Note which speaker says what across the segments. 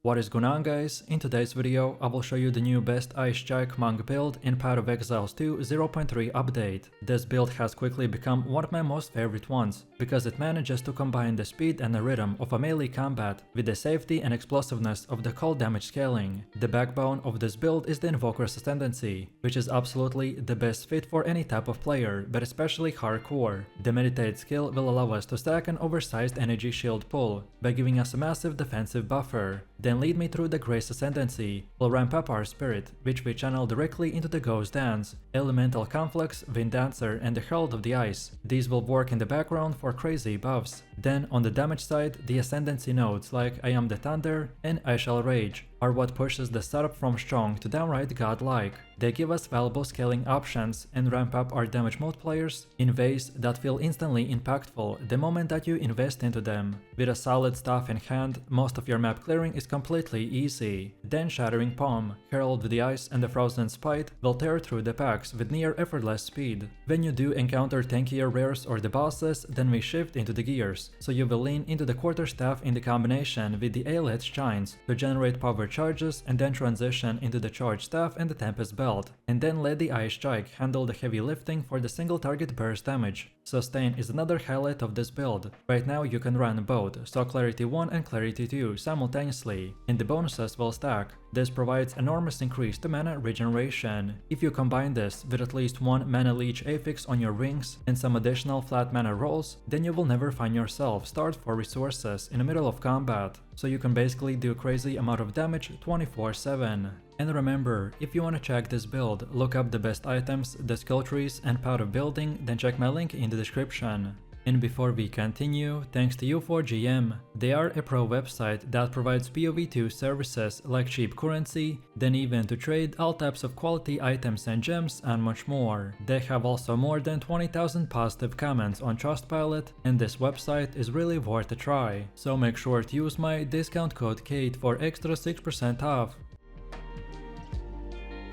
Speaker 1: What is going on, guys? In today's video I will show you the new best Ice Strike Monk build in Path of Exiles 2 0.3 update. This build has quickly become one of my most favorite ones, because it manages to combine the speed and the rhythm of a melee combat with the safety and explosiveness of the cold damage scaling. The backbone of this build is the Invoker's Ascendancy, which is absolutely the best fit for any type of player, but especially hardcore. The meditate skill will allow us to stack an oversized energy shield pull by giving us a massive defensive buffer. Then lead me through the Grace Ascendancy, will ramp up our spirit, which we channel directly into the Ghost Dance, Elemental Conflux, Wind Dancer and the Herald of the Ice. These will work in the background for crazy buffs. Then on the damage side, the Ascendancy nodes like I Am the Thunder and I Shall Rage are what pushes the setup from strong to downright godlike. They give us valuable scaling options and ramp up our damage multipliers in ways that feel instantly impactful the moment that you invest into them. With a solid staff in hand, most of your map clearing is completely easy. Then Shattering Palm, Herald of the Ice and the Frozen Spite will tear through the packs with near effortless speed. When you do encounter tankier rares or the bosses, then we shift into the gears, so you will lean into the Quarterstaff in the combination with the Aeolith Shines to generate power charges and then transition into the Charge Staff and the Tempest Belt, and then let the Ice Strike handle the heavy lifting for the single target burst damage. Sustain is another highlight of this build. Right now you can run both, so Clarity 1 and Clarity 2 simultaneously, and the bonuses will stack. This provides enormous increase to mana regeneration. If you combine this with at least one mana leech affix on your rings and some additional flat mana rolls, then you will never find yourself starved for resources in the middle of combat, so you can basically do crazy amount of damage 24/7. And remember, if you want to check this build, look up the best items, the skill trees and path of building, then check my link in the description. And before we continue, thanks to U4GM. They are a pro website that provides POE2 services like cheap currency, then even to trade all types of quality items and gems and much more. They have also more than 20,000 positive comments on Trustpilot, and this website is really worth a try. So make sure to use my discount code KAID for extra 6% off.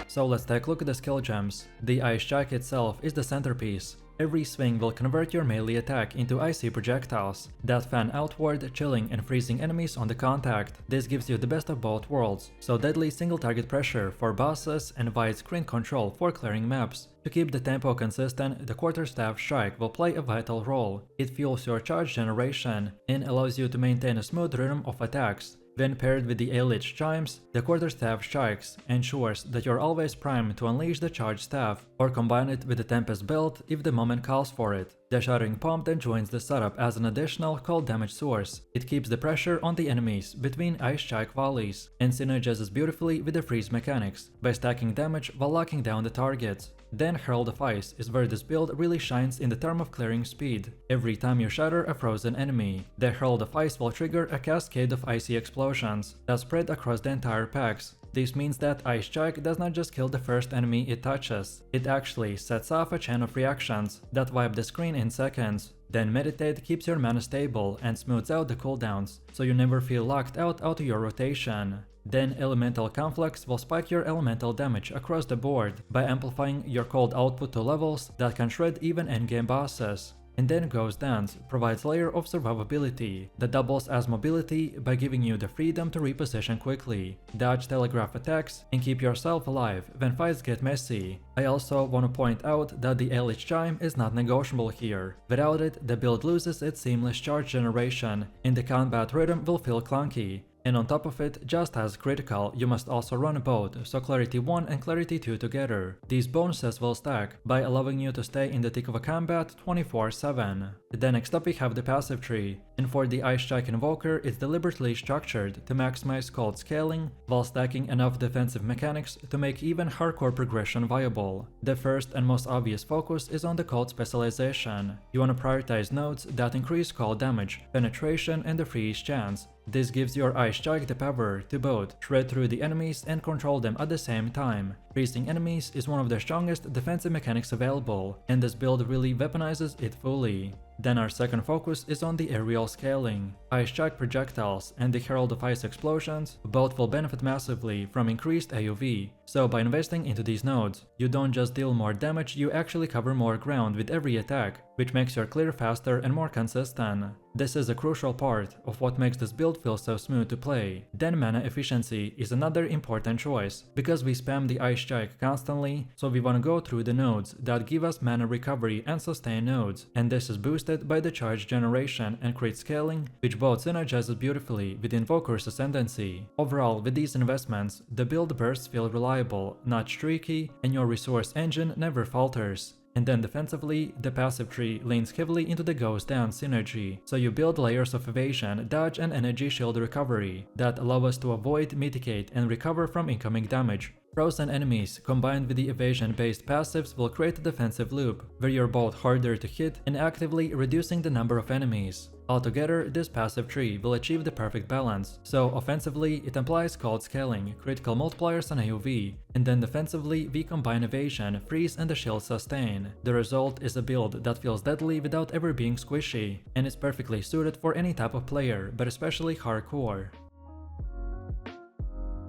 Speaker 1: So let's take a look at the skill gems. The Ice Strike itself is the centerpiece. Every swing will convert your melee attack into icy projectiles that fan outward, chilling and freezing enemies on the contact. This gives you the best of both worlds, so deadly single target pressure for bosses and wide screen control for clearing maps. To keep the tempo consistent, the Quarterstaff Strike will play a vital role. It fuels your charge generation and allows you to maintain a smooth rhythm of attacks. When paired with the Aeolith Chimes, the Quarterstaff Strikes ensures that you're always primed to unleash the Charge Staff, or combine it with the Tempest Belt if the moment calls for it. The Shattering Palm then joins the setup as an additional cold damage source. It keeps the pressure on the enemies between Ice Strike volleys, and synergizes beautifully with the freeze mechanics, by stacking damage while locking down the targets. Then Herald of Ice is where this build really shines in the term of clearing speed. Every time you shatter a frozen enemy, the Herald of Ice will trigger a cascade of icy explosions that spread across the entire packs. This means that Ice Strike does not just kill the first enemy it touches, it actually sets off a chain of reactions that wipe the screen in seconds. Then Meditate keeps your mana stable and smooths out the cooldowns, so you never feel locked out of your rotation. Then Elemental Conflux will spike your elemental damage across the board by amplifying your cold output to levels that can shred even endgame bosses. And then Ghost Dance provides a layer of survivability that doubles as mobility by giving you the freedom to reposition quickly, dodge telegraph attacks, and keep yourself alive when fights get messy. I also want to point out that the Aeolith Chime is not negotiable here. Without it, the build loses its seamless charge generation, and the combat rhythm will feel clunky. And on top of it, just as critical, you must also run both, so Clarity 1 and Clarity 2 together. These bonuses will stack by allowing you to stay in the thick of a combat 24/7. Then next up we have the passive tree, and for the Ice Strike Invoker it's deliberately structured to maximize cold scaling while stacking enough defensive mechanics to make even hardcore progression viable. The first and most obvious focus is on the cold specialization. You want to prioritize nodes that increase cold damage, penetration and the freeze chance. This gives your Ice Strike the power to both shred through the enemies and control them at the same time. Freezing enemies is one of the strongest defensive mechanics available, and this build really weaponizes it fully. Then our second focus is on the aerial scaling. Ice Strike projectiles and the Herald of Ice explosions both will benefit massively from increased AoV, so by investing into these nodes, you don't just deal more damage, you actually cover more ground with every attack, which makes your clear faster and more consistent. This is a crucial part of what makes this build feel so smooth to play. Then mana efficiency is another important choice, because we spam the Ice Strike constantly, so we wanna go through the nodes that give us mana recovery and sustain nodes, and this is boosted by the charge generation and crit scaling, which both synergizes beautifully with Invoker's Ascendancy. Overall, with these investments, the build bursts feel reliable, not streaky, and your resource engine never falters. And then defensively, the passive tree leans heavily into the Ghost Dance synergy, so you build layers of evasion, dodge and energy shield recovery that allow us to avoid, mitigate and recover from incoming damage. Frozen enemies combined with the evasion-based passives will create a defensive loop, where you're both harder to hit and actively reducing the number of enemies. Altogether, this passive tree will achieve the perfect balance, so offensively it implies cold scaling, critical multipliers on AoV, and then defensively we combine evasion, freeze and the shield sustain. The result is a build that feels deadly without ever being squishy, and is perfectly suited for any type of player, but especially hardcore.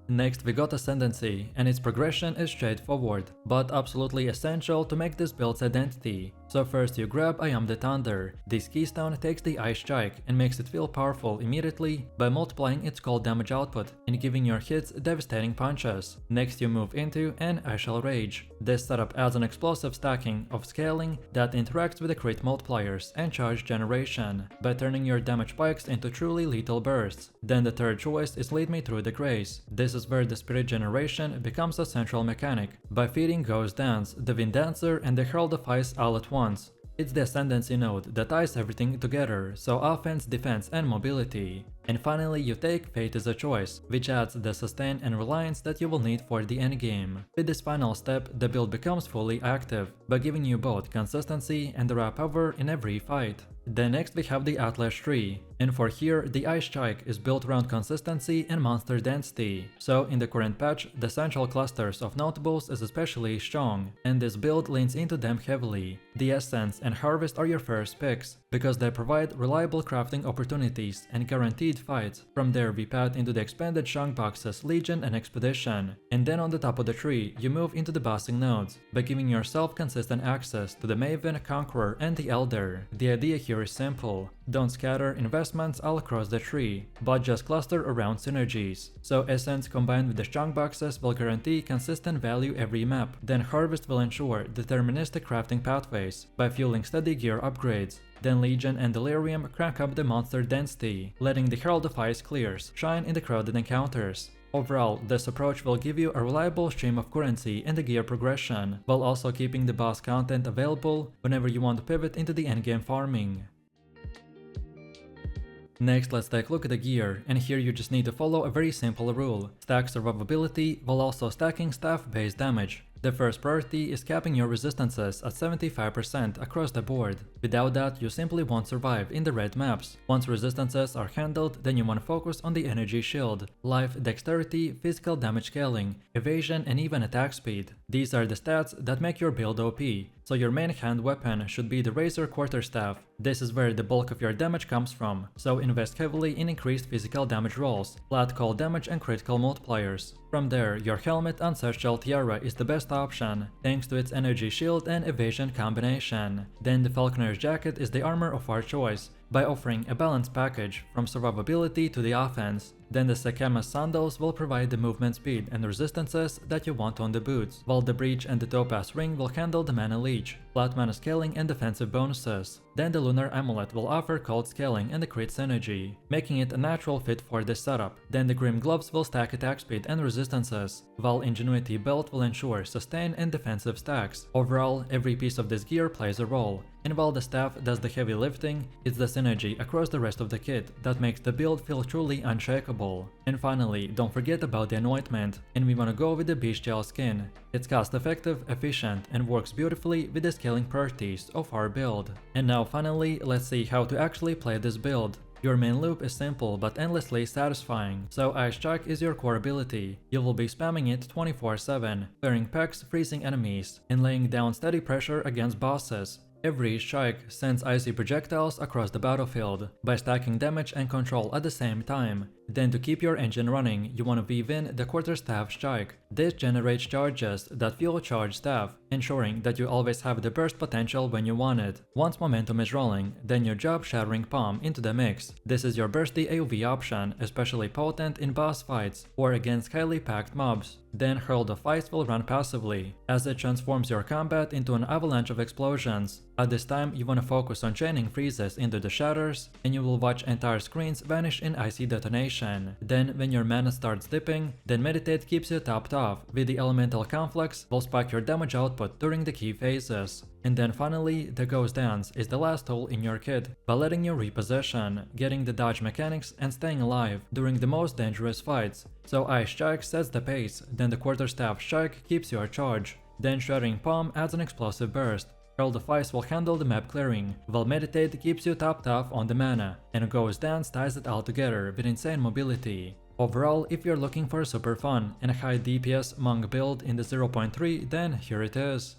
Speaker 1: Next we got Ascendancy, and its progression is straightforward, but absolutely essential to make this build's identity. So first you grab I Am the Thunder. This keystone takes the Ice Strike and makes it feel powerful immediately by multiplying its cold damage output and giving your hits devastating punches. Next you move into and I Shall Rage. This setup adds an explosive stacking of scaling that interacts with the crit multipliers and charge generation by turning your damage spikes into truly lethal bursts. Then the third choice is Lead Me Through the Grace. This is where the spirit generation becomes a central mechanic by feeding Ghost Dance, the Wind Dancer and the Herald of Ice all at once. It's the Ascendancy node that ties everything together, so offense, defense and mobility. And finally you take Fate as a choice, which adds the sustain and reliance that you will need for the endgame. With this final step, the build becomes fully active, by giving you both consistency and raw power in every fight. Then next we have the Atlas tree, and for here the Ice Strike is built around consistency and monster density, so in the current patch the central clusters of notables is especially strong, and this build leans into them heavily. The Essence and Harvest are your first picks, because they provide reliable crafting opportunities and guaranteed fights. From there we path into the expanded chunk boxes Legion and Expedition, and then on the top of the tree you move into the bossing nodes, by giving yourself consistent access to the Maven, Conqueror and the Elder. The idea here is simple. Don't scatter investments all across the tree, but just cluster around synergies. So Essence combined with the chunk boxes will guarantee consistent value every map. Then Harvest will ensure deterministic crafting pathways by fueling steady gear upgrades. Then Legion and Delirium crank up the monster density, letting the Herald of Ice clears shine in the crowded encounters. Overall, this approach will give you a reliable stream of currency and the gear progression, while also keeping the boss content available whenever you want to pivot into the endgame farming. Next, let's take a look at the gear, and here you just need to follow a very simple rule. Stack survivability while also stacking staff-based damage. The first priority is capping your resistances at 75% across the board. Without that, you simply won't survive in the red maps. Once resistances are handled, then you want to focus on the energy shield, life, dexterity, physical damage scaling, evasion and even attack speed. These are the stats that make your build OP, so your main hand weapon should be the Razor Quarterstaff. This is where the bulk of your damage comes from, so invest heavily in increased physical damage rolls, flat cold damage and critical multipliers. From there, your Helmet Ancestral Tiara is the best option, thanks to its energy shield and evasion combination. Then the Falconer's Jacket is the armor of our choice, by offering a balanced package from survivability to the offense. Then the Sakema's Sandals will provide the movement speed and resistances that you want on the boots, while the Breach and the Topaz Ring will handle the mana leech, flat mana scaling and defensive bonuses. Then the Lunar Amulet will offer cold scaling and the crit synergy, making it a natural fit for this setup. Then the Grim Gloves will stack attack speed and resistances, while Ingenuity Belt will ensure sustain and defensive stacks. Overall, every piece of this gear plays a role, and while the staff does the heavy lifting, it's the synergy across the rest of the kit that makes the build feel truly unshakable. And finally, don't forget about the anointment, and we wanna go with the Bestial skin. It's cost effective, efficient, and works beautifully with the scaling properties of our build. And now finally, let's see how to actually play this build. Your main loop is simple but endlessly satisfying, so Ice Strike is your core ability. You will be spamming it 24/7, clearing packs, freezing enemies, and laying down steady pressure against bosses. Every strike sends icy projectiles across the battlefield by stacking damage and control at the same time. Then to keep your engine running, you want to weave in the quarterstaff strike. This generates charges that fuel charge staff, ensuring that you always have the burst potential when you want it. Once momentum is rolling, then you drop Shattering Palm into the mix. This is your bursty AoV option, especially potent in boss fights or against highly packed mobs. Then Hurl of Ice will run passively, as it transforms your combat into an avalanche of explosions. At this time, you want to focus on chaining freezes into the shatters, and you will watch entire screens vanish in icy detonation. Then, when your mana starts dipping, then Meditate keeps you topped off, with the Elemental Conflux will spike your damage output during the key phases. And then finally, the Ghost Dance is the last tool in your kit, by letting you reposition, getting the dodge mechanics and staying alive during the most dangerous fights. So Ice Strike sets the pace, then the Quarterstaff Strike keeps your charge, then Shattering Palm adds an explosive burst. Hurl of Ice will handle the map clearing, while Meditate keeps you topped off on the mana, and Ghost Dance ties it all together with insane mobility. Overall, if you're looking for a super fun and high DPS monk build in the 0.3, then here it is.